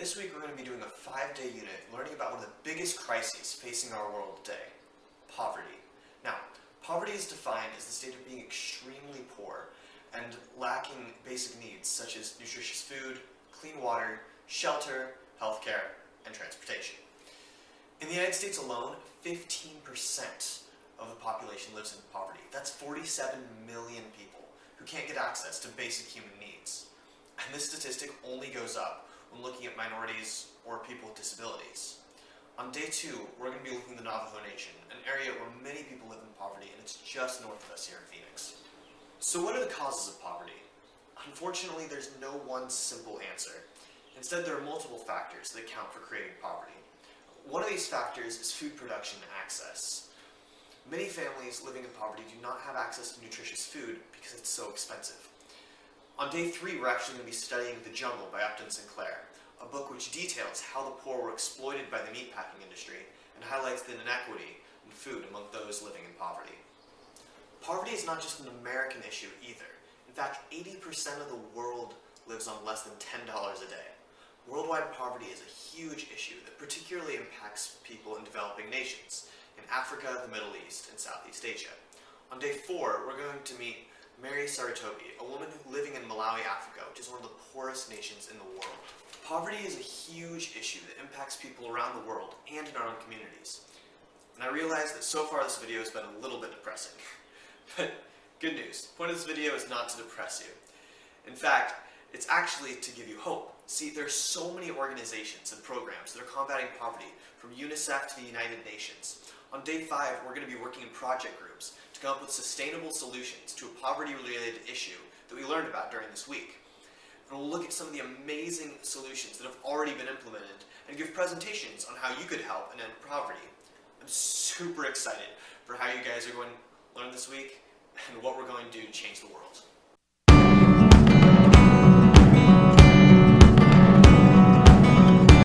This week we're going to be doing a 5-day unit learning about one of the biggest crises facing our world today, poverty. Now, poverty is defined as the state of being extremely poor and lacking basic needs such as nutritious food, clean water, shelter, healthcare, and transportation. In the United States alone, 15% of the population lives in poverty. That's 47 million people who can't get access to basic human needs. And this statistic only goes up when looking at minorities or people with disabilities. On day 2, we're going to be looking at the Navajo Nation, an area where many people live in poverty, and it's just north of us here in Phoenix. So what are the causes of poverty? Unfortunately, there's no one simple answer. Instead, there are multiple factors that account for creating poverty. One of these factors is food production and access. Many families living in poverty do not have access to nutritious food because it's so expensive. On day 3, we're actually going to be studying The Jungle by Upton Sinclair, a book which details how the poor were exploited by the meatpacking industry and highlights the inequity in food among those living in poverty. Poverty is not just an American issue either. In fact, 80% of the world lives on less than $10 a day. Worldwide poverty is a huge issue that particularly impacts people in developing nations, in Africa, the Middle East, and Southeast Asia. On day 4, we're going to meet Mary Saratobi, a woman living in Malawi, Africa, which is one of the poorest nations in the world. Poverty is a huge issue that impacts people around the world and in our own communities. And I realize that so far this video has been a little bit depressing. But good news, the point of this video is not to depress you. In fact, it's actually to give you hope. See, there's so many organizations and programs that are combating poverty, from UNICEF to the United Nations. On day 5, we're going to be working in project groups to come up with sustainable solutions to a poverty-related issue that we learned about during this week. And we'll look at some of the amazing solutions that have already been implemented and give presentations on how you could help and end poverty. I'm super excited for how you guys are going to learn this week and what we're going to do to change the world.